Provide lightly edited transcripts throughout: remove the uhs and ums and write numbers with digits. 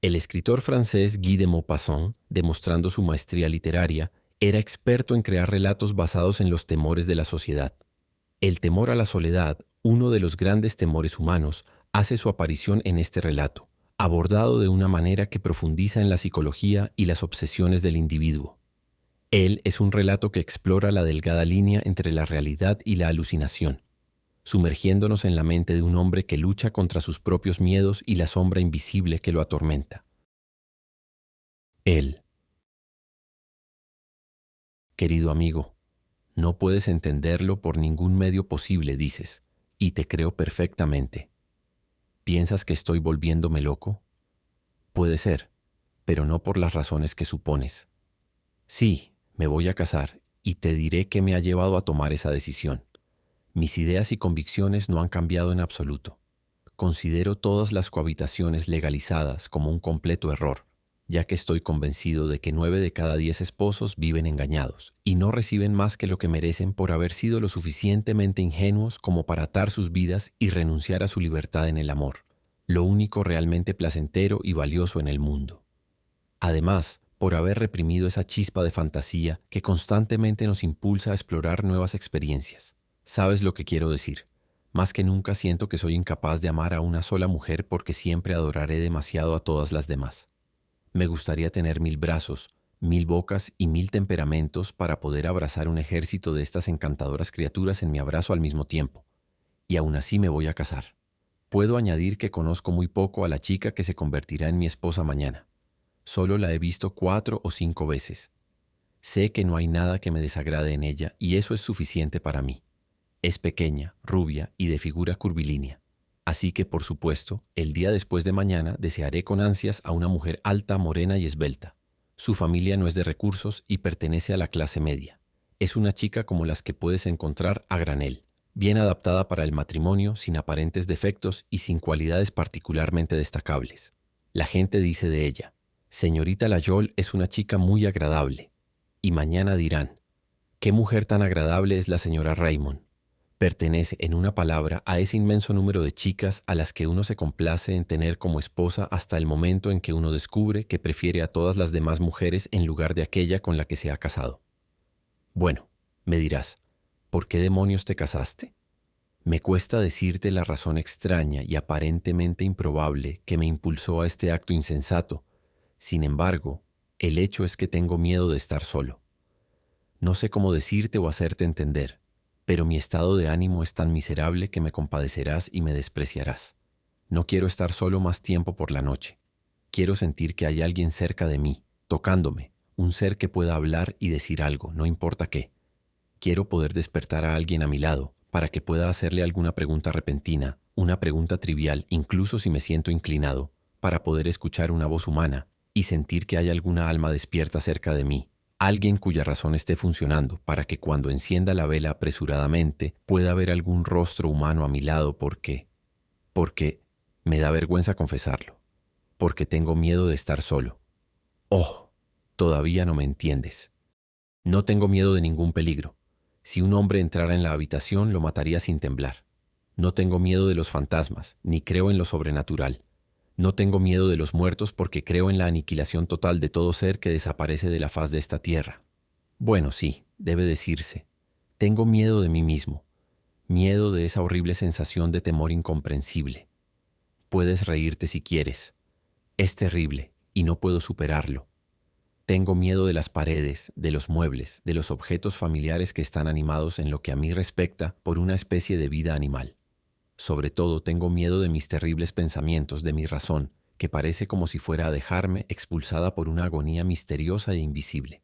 El escritor francés Guy de Maupassant, demostrando su maestría literaria, era experto en crear relatos basados en los temores de la sociedad. El temor a la soledad, uno de los grandes temores humanos, hace su aparición en este relato, abordado de una manera que profundiza en la psicología y las obsesiones del individuo. Él es un relato que explora la delgada línea entre la realidad y la alucinación, sumergiéndonos en la mente de un hombre que lucha contra sus propios miedos y la sombra invisible que lo atormenta. Él. Querido amigo, no puedes entenderlo por ningún medio posible, dices, y te creo perfectamente. ¿Piensas que estoy volviéndome loco? Puede ser, pero no por las razones que supones. Sí, me voy a casar y te diré qué me ha llevado a tomar esa decisión. Mis ideas y convicciones no han cambiado en absoluto. Considero todas las cohabitaciones legalizadas como un completo error, ya que estoy convencido de que 9 de cada 10 esposos viven engañados y no reciben más que lo que merecen por haber sido lo suficientemente ingenuos como para atar sus vidas y renunciar a su libertad en el amor, lo único realmente placentero y valioso en el mundo. Además, por haber reprimido esa chispa de fantasía que constantemente nos impulsa a explorar nuevas experiencias. ¿Sabes lo que quiero decir? Más que nunca siento que soy incapaz de amar a una sola mujer porque siempre adoraré demasiado a todas las demás. Me gustaría tener 1000 brazos, 1000 bocas y 1000 temperamentos para poder abrazar un ejército de estas encantadoras criaturas en mi abrazo al mismo tiempo. Y aún así me voy a casar. Puedo añadir que conozco muy poco a la chica que se convertirá en mi esposa mañana. Solo la he visto 4 o 5 veces. Sé que no hay nada que me desagrade en ella y eso es suficiente para mí. Es pequeña, rubia y de figura curvilínea. Así que, por supuesto, el día después de mañana desearé con ansias a una mujer alta, morena y esbelta. Su familia no es de recursos y pertenece a la clase media. Es una chica como las que puedes encontrar a granel, bien adaptada para el matrimonio, sin aparentes defectos y sin cualidades particularmente destacables. La gente dice de ella: Señorita Layol es una chica muy agradable. Y mañana dirán: ¿qué mujer tan agradable es la señora Raymond? Pertenece, en una palabra, a ese inmenso número de chicas a las que uno se complace en tener como esposa hasta el momento en que uno descubre que prefiere a todas las demás mujeres en lugar de aquella con la que se ha casado. Bueno, me dirás, ¿por qué demonios te casaste? Me cuesta decirte la razón extraña y aparentemente improbable que me impulsó a este acto insensato. Sin embargo, el hecho es que tengo miedo de estar solo. No sé cómo decirte o hacerte entender, pero mi estado de ánimo es tan miserable que me compadecerás y me despreciarás. No quiero estar solo más tiempo por la noche. Quiero sentir que hay alguien cerca de mí, tocándome, un ser que pueda hablar y decir algo, no importa qué. Quiero poder despertar a alguien a mi lado, para que pueda hacerle alguna pregunta repentina, una pregunta trivial, incluso si me siento inclinado, para poder escuchar una voz humana y sentir que hay alguna alma despierta cerca de mí, alguien cuya razón esté funcionando, para que cuando encienda la vela apresuradamente pueda ver algún rostro humano a mi lado porque me da vergüenza confesarlo, porque tengo miedo de estar solo. Oh, todavía no me entiendes. No tengo miedo de ningún peligro. Si un hombre entrara en la habitación, lo mataría sin temblar. No tengo miedo de los fantasmas, ni creo en lo sobrenatural. No tengo miedo de los muertos porque creo en la aniquilación total de todo ser que desaparece de la faz de esta tierra. Bueno, sí, debe decirse. Tengo miedo de mí mismo, miedo de esa horrible sensación de temor incomprensible. Puedes reírte si quieres. Es terrible y no puedo superarlo. Tengo miedo de las paredes, de los muebles, de los objetos familiares que están animados en lo que a mí respecta por una especie de vida animal. Sobre todo tengo miedo de mis terribles pensamientos, de mi razón, que parece como si fuera a dejarme expulsada por una agonía misteriosa e invisible.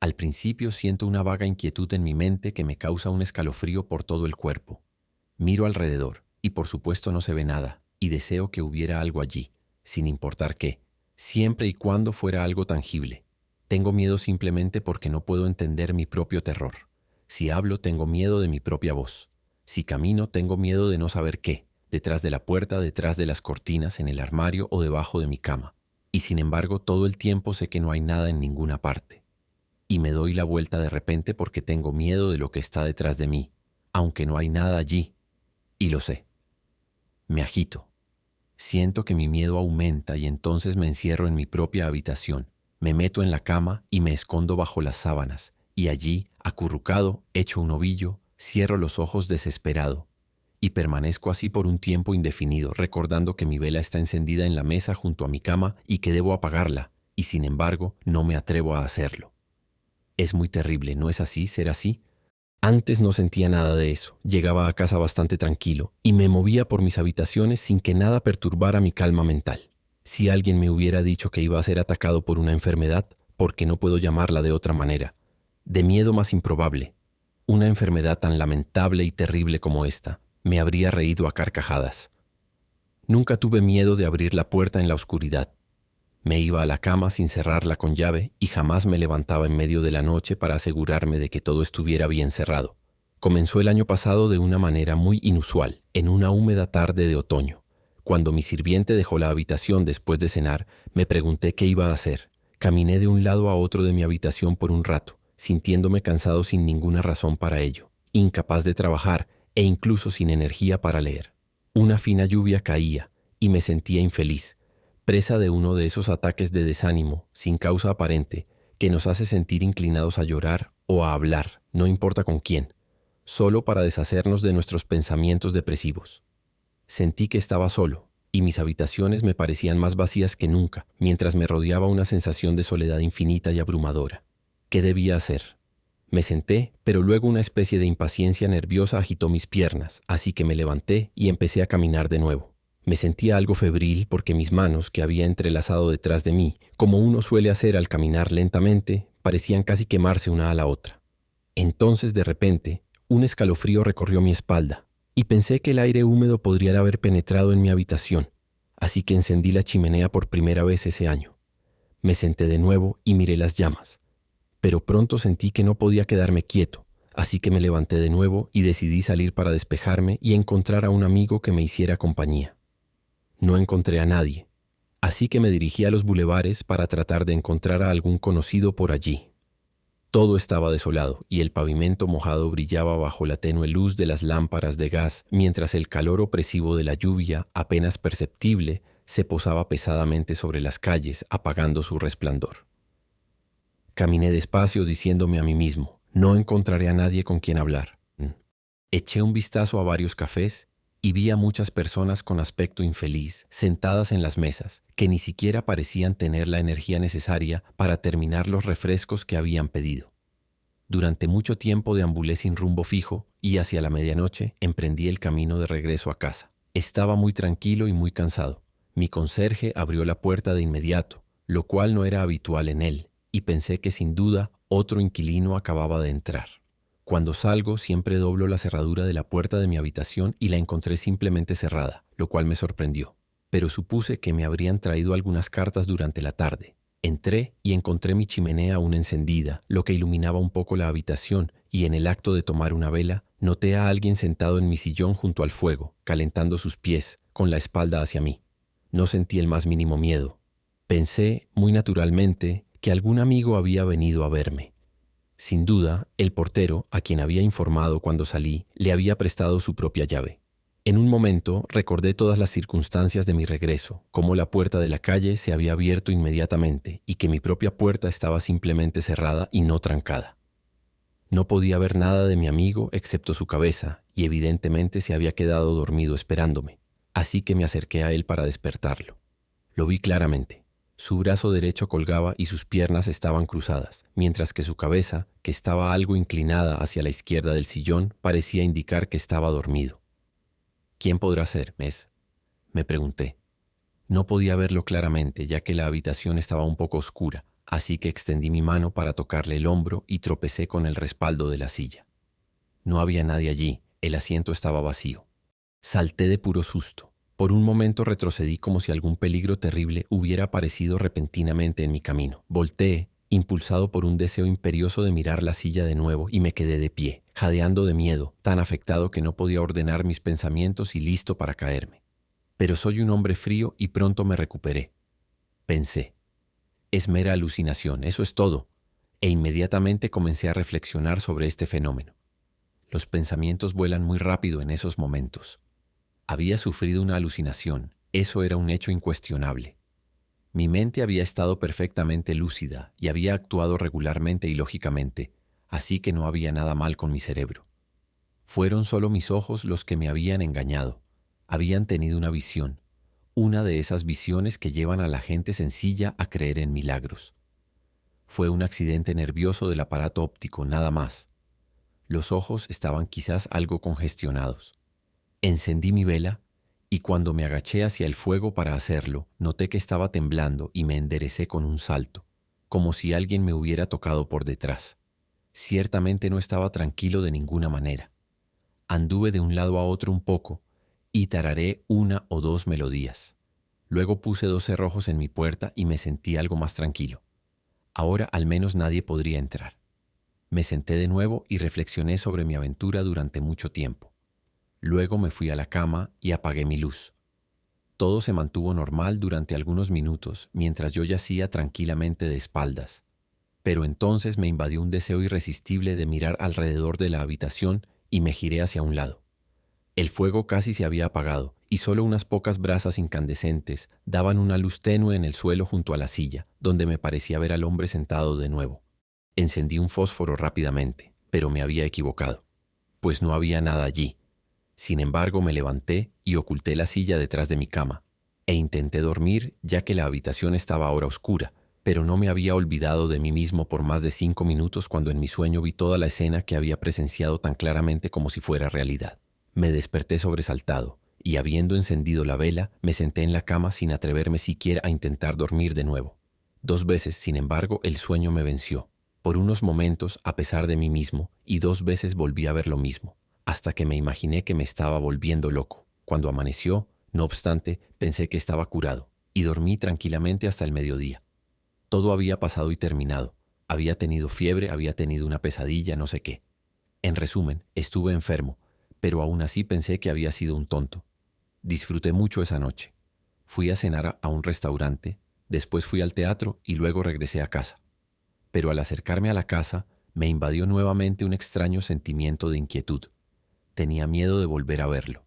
Al principio siento una vaga inquietud en mi mente que me causa un escalofrío por todo el cuerpo. Miro alrededor, y por supuesto no se ve nada, y deseo que hubiera algo allí, sin importar qué, siempre y cuando fuera algo tangible. Tengo miedo simplemente porque no puedo entender mi propio terror. Si hablo, tengo miedo de mi propia voz. Si camino, tengo miedo de no saber qué, detrás de la puerta, detrás de las cortinas, en el armario o debajo de mi cama. Y sin embargo, todo el tiempo sé que no hay nada en ninguna parte. Y me doy la vuelta de repente porque tengo miedo de lo que está detrás de mí, aunque no hay nada allí. Y lo sé. Me agito. Siento que mi miedo aumenta y entonces me encierro en mi propia habitación. Me meto en la cama y me escondo bajo las sábanas, y allí, acurrucado, hecho un ovillo, cierro los ojos desesperado. Y permanezco así por un tiempo indefinido, recordando que mi vela está encendida en la mesa junto a mi cama y que debo apagarla, y sin embargo no me atrevo a hacerlo. Es muy terrible, ¿no es así? ¿Ser así? Antes no sentía nada de eso, llegaba a casa bastante tranquilo y me movía por mis habitaciones sin que nada perturbara mi calma mental. Si alguien me hubiera dicho que iba a ser atacado por una enfermedad, porque no puedo llamarla de otra manera, de miedo más improbable, una enfermedad tan lamentable y terrible como esta, me habría reído a carcajadas. Nunca tuve miedo de abrir la puerta en la oscuridad. Me iba a la cama sin cerrarla con llave y jamás me levantaba en medio de la noche para asegurarme de que todo estuviera bien cerrado. Comenzó el año pasado de una manera muy inusual, en una húmeda tarde de otoño. Cuando mi sirviente dejó la habitación después de cenar, me pregunté qué iba a hacer. Caminé de un lado a otro de mi habitación por un rato, sintiéndome cansado sin ninguna razón para ello, incapaz de trabajar e incluso sin energía para leer. Una fina lluvia caía y me sentía infeliz, presa de uno de esos ataques de desánimo, sin causa aparente, que nos hace sentir inclinados a llorar o a hablar, no importa con quién, solo para deshacernos de nuestros pensamientos depresivos. Sentí que estaba solo, y mis habitaciones me parecían más vacías que nunca, mientras me rodeaba una sensación de soledad infinita y abrumadora. ¿Qué debía hacer? Me senté, pero luego una especie de impaciencia nerviosa agitó mis piernas, así que me levanté y empecé a caminar de nuevo. Me sentía algo febril porque mis manos, que había entrelazado detrás de mí, como uno suele hacer al caminar lentamente, parecían casi quemarse una a la otra. Entonces, de repente, un escalofrío recorrió mi espalda, y pensé que el aire húmedo podría haber penetrado en mi habitación, así que encendí la chimenea por primera vez ese año. Me senté de nuevo y miré las llamas, pero pronto sentí que no podía quedarme quieto, así que me levanté de nuevo y decidí salir para despejarme y encontrar a un amigo que me hiciera compañía. No encontré a nadie, así que me dirigí a los bulevares para tratar de encontrar a algún conocido por allí. Todo estaba desolado y el pavimento mojado brillaba bajo la tenue luz de las lámparas de gas, mientras el calor opresivo de la lluvia, apenas perceptible, se posaba pesadamente sobre las calles, apagando su resplandor. Caminé despacio diciéndome a mí mismo, no encontraré a nadie con quien hablar. Eché un vistazo a varios cafés y vi a muchas personas con aspecto infeliz, sentadas en las mesas, que ni siquiera parecían tener la energía necesaria para terminar los refrescos que habían pedido. Durante mucho tiempo deambulé sin rumbo fijo y hacia la medianoche emprendí el camino de regreso a casa. Estaba muy tranquilo y muy cansado. Mi conserje abrió la puerta de inmediato, lo cual no era habitual en él, y pensé que sin duda otro inquilino acababa de entrar. Cuando salgo siempre doblo la cerradura de la puerta de mi habitación y la encontré simplemente cerrada, lo cual me sorprendió. Pero supuse que me habrían traído algunas cartas durante la tarde. Entré y encontré mi chimenea aún encendida, lo que iluminaba un poco la habitación, y en el acto de tomar una vela, noté a alguien sentado en mi sillón junto al fuego, calentando sus pies, con la espalda hacia mí. No sentí el más mínimo miedo. Pensé, muy naturalmente, que algún amigo había venido a verme. Sin duda, el portero, a quien había informado cuando salí, le había prestado su propia llave. En un momento recordé todas las circunstancias de mi regreso, cómo la puerta de la calle se había abierto inmediatamente y que mi propia puerta estaba simplemente cerrada y no trancada. No podía ver nada de mi amigo excepto su cabeza y evidentemente se había quedado dormido esperándome, así que me acerqué a él para despertarlo. Lo vi claramente. Su brazo derecho colgaba y sus piernas estaban cruzadas, mientras que su cabeza, que estaba algo inclinada hacia la izquierda del sillón, parecía indicar que estaba dormido. ¿Quién podrá ser, Mes?, me pregunté. No podía verlo claramente, ya que la habitación estaba un poco oscura, así que extendí mi mano para tocarle el hombro y tropecé con el respaldo de la silla. No había nadie allí, el asiento estaba vacío. Salté de puro susto. Por un momento retrocedí como si algún peligro terrible hubiera aparecido repentinamente en mi camino. Volteé, impulsado por un deseo imperioso de mirar la silla de nuevo, y me quedé de pie, jadeando de miedo, tan afectado que no podía ordenar mis pensamientos y listo para caerme. Pero soy un hombre frío y pronto me recuperé. Pensé, es mera alucinación, eso es todo, e inmediatamente comencé a reflexionar sobre este fenómeno. Los pensamientos vuelan muy rápido en esos momentos. Había sufrido una alucinación Eso era un hecho incuestionable. Mi mente había estado perfectamente lúcida y había actuado regularmente y lógicamente, así que no había nada mal con mi cerebro. Fueron solo mis ojos los que me habían engañado. Habían tenido una visión, una de esas visiones que llevan a la gente sencilla a creer en milagros. Fue un accidente nervioso del aparato óptico, nada más. Los ojos estaban quizás algo congestionados. Encendí mi vela y cuando me agaché hacia el fuego para hacerlo, noté que estaba temblando y me enderecé con un salto, como si alguien me hubiera tocado por detrás. Ciertamente no estaba tranquilo de ninguna manera. Anduve de un lado a otro un poco y tararé 1 o 2 melodías. Luego puse 2 cerrojos en mi puerta y me sentí algo más tranquilo. Ahora al menos nadie podría entrar. Me senté de nuevo y reflexioné sobre mi aventura durante mucho tiempo. Luego me fui a la cama y apagué mi luz. Todo se mantuvo normal durante algunos minutos mientras yo yacía tranquilamente de espaldas. Pero entonces me invadió un deseo irresistible de mirar alrededor de la habitación y me giré hacia un lado. El fuego casi se había apagado y solo unas pocas brasas incandescentes daban una luz tenue en el suelo junto a la silla, donde me parecía ver al hombre sentado de nuevo. Encendí un fósforo rápidamente, pero me había equivocado, pues no había nada allí. Sin embargo, me levanté y oculté la silla detrás de mi cama, e intenté dormir ya que la habitación estaba ahora oscura, pero no me había olvidado de mí mismo por más de 5 minutos cuando en mi sueño vi toda la escena que había presenciado tan claramente como si fuera realidad. Me desperté sobresaltado, y habiendo encendido la vela, me senté en la cama sin atreverme siquiera a intentar dormir de nuevo. 2 veces, sin embargo, el sueño me venció, por unos momentos a pesar de mí mismo, y 2 veces volví a ver lo mismo, hasta que me imaginé que me estaba volviendo loco. Cuando amaneció, no obstante, pensé que estaba curado, y dormí tranquilamente hasta el mediodía. Todo había pasado y terminado. Había tenido fiebre, había tenido una pesadilla, no sé qué. En resumen, estuve enfermo, pero aún así pensé que había sido un tonto. Disfruté mucho esa noche. Fui a cenar a un restaurante, después fui al teatro y luego regresé a casa. Pero al acercarme a la casa, me invadió nuevamente un extraño sentimiento de inquietud. Tenía miedo de volver a verlo.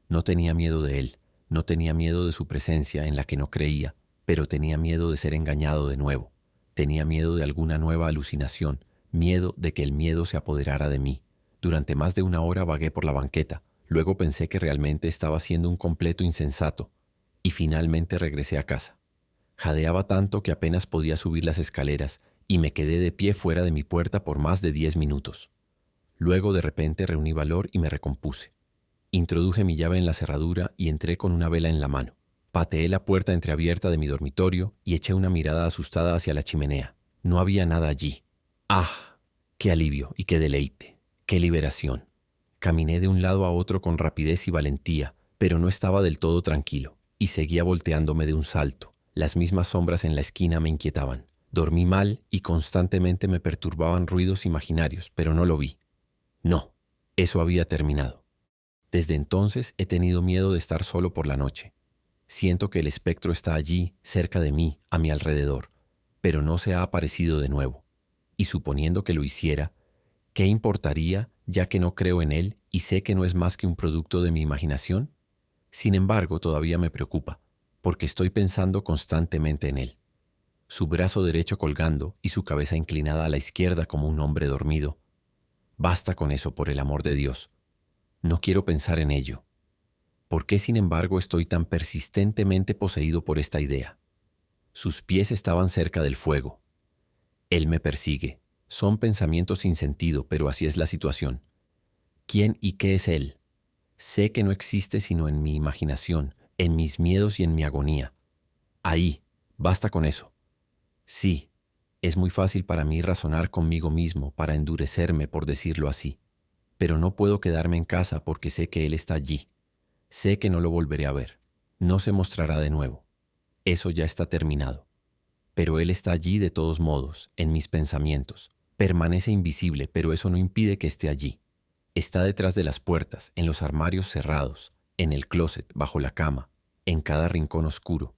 No tenía miedo de él, no tenía miedo de su presencia en la que no creía, pero tenía miedo de ser engañado de nuevo. Tenía miedo de alguna nueva alucinación, miedo de que el miedo se apoderara de mí. Durante más de 1 hora vagué por la banqueta, luego pensé que realmente estaba siendo un completo insensato, y finalmente regresé a casa. Jadeaba tanto que apenas podía subir las escaleras y me quedé de pie fuera de mi puerta por más de 10 minutos. Luego de repente reuní valor y me recompuse. Introduje mi llave en la cerradura y entré con una vela en la mano. Pateé la puerta entreabierta de mi dormitorio y eché una mirada asustada hacia la chimenea. No había nada allí. ¡Ah! ¡Qué alivio y qué deleite! ¡Qué liberación! Caminé de un lado a otro con rapidez y valentía, pero no estaba del todo tranquilo, y seguía volteándome de un salto. Las mismas sombras en la esquina me inquietaban. Dormí mal y constantemente me perturbaban ruidos imaginarios, pero no lo vi. No, eso había terminado. Desde entonces he tenido miedo de estar solo por la noche. Siento que el espectro está allí, cerca de mí, a mi alrededor, pero no se ha aparecido de nuevo. Y suponiendo que lo hiciera, ¿qué importaría ya que no creo en él y sé que no es más que un producto de mi imaginación? Sin embargo, todavía me preocupa, porque estoy pensando constantemente en él. Su brazo derecho colgando y su cabeza inclinada a la izquierda como un hombre dormido. Basta con eso, por el amor de Dios. No quiero pensar en ello. ¿Por qué, sin embargo, estoy tan persistentemente poseído por esta idea? Sus pies estaban cerca del fuego. Él me persigue. Son pensamientos sin sentido, pero así es la situación. ¿Quién y qué es él? Sé que no existe sino en mi imaginación, en mis miedos y en mi agonía. Ahí, basta con eso. Sí, es muy fácil para mí razonar conmigo mismo para endurecerme, por decirlo así. Pero no puedo quedarme en casa porque sé que él está allí. Sé que no lo volveré a ver. No se mostrará de nuevo. Eso ya está terminado. Pero él está allí de todos modos, en mis pensamientos. Permanece invisible, pero eso no impide que esté allí. Está detrás de las puertas, en los armarios cerrados, en el closet, bajo la cama, en cada rincón oscuro.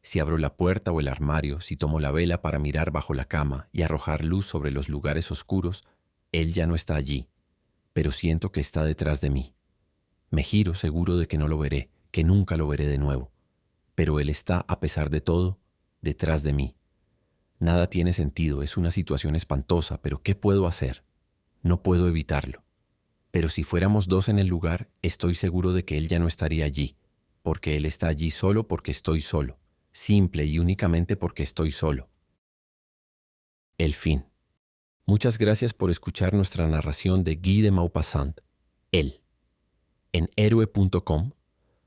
Si abro la puerta o el armario, si tomo la vela para mirar bajo la cama y arrojar luz sobre los lugares oscuros, él ya no está allí, pero siento que está detrás de mí. Me giro seguro de que no lo veré, que nunca lo veré de nuevo. pero él está, a pesar de todo, detrás de mí. Nada tiene sentido, es una situación espantosa, pero ¿qué puedo hacer? No puedo evitarlo. Pero si fuéramos dos en el lugar, estoy seguro de que él ya no estaría allí, porque él está allí solo porque estoy solo, simple y únicamente porque estoy solo. El fin. Muchas gracias por escuchar nuestra narración de Guy de Maupassant, Él. En héroe.com,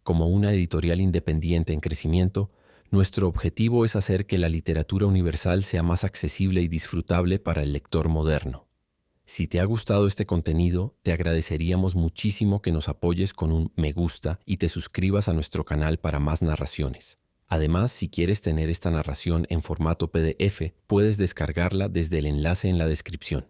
como una editorial independiente en crecimiento, nuestro objetivo es hacer que la literatura universal sea más accesible y disfrutable para el lector moderno. Si te ha gustado este contenido, te agradeceríamos muchísimo que nos apoyes con un me gusta y te suscribas a nuestro canal para más narraciones. Además, si quieres tener esta narración en formato PDF, puedes descargarla desde el enlace en la descripción.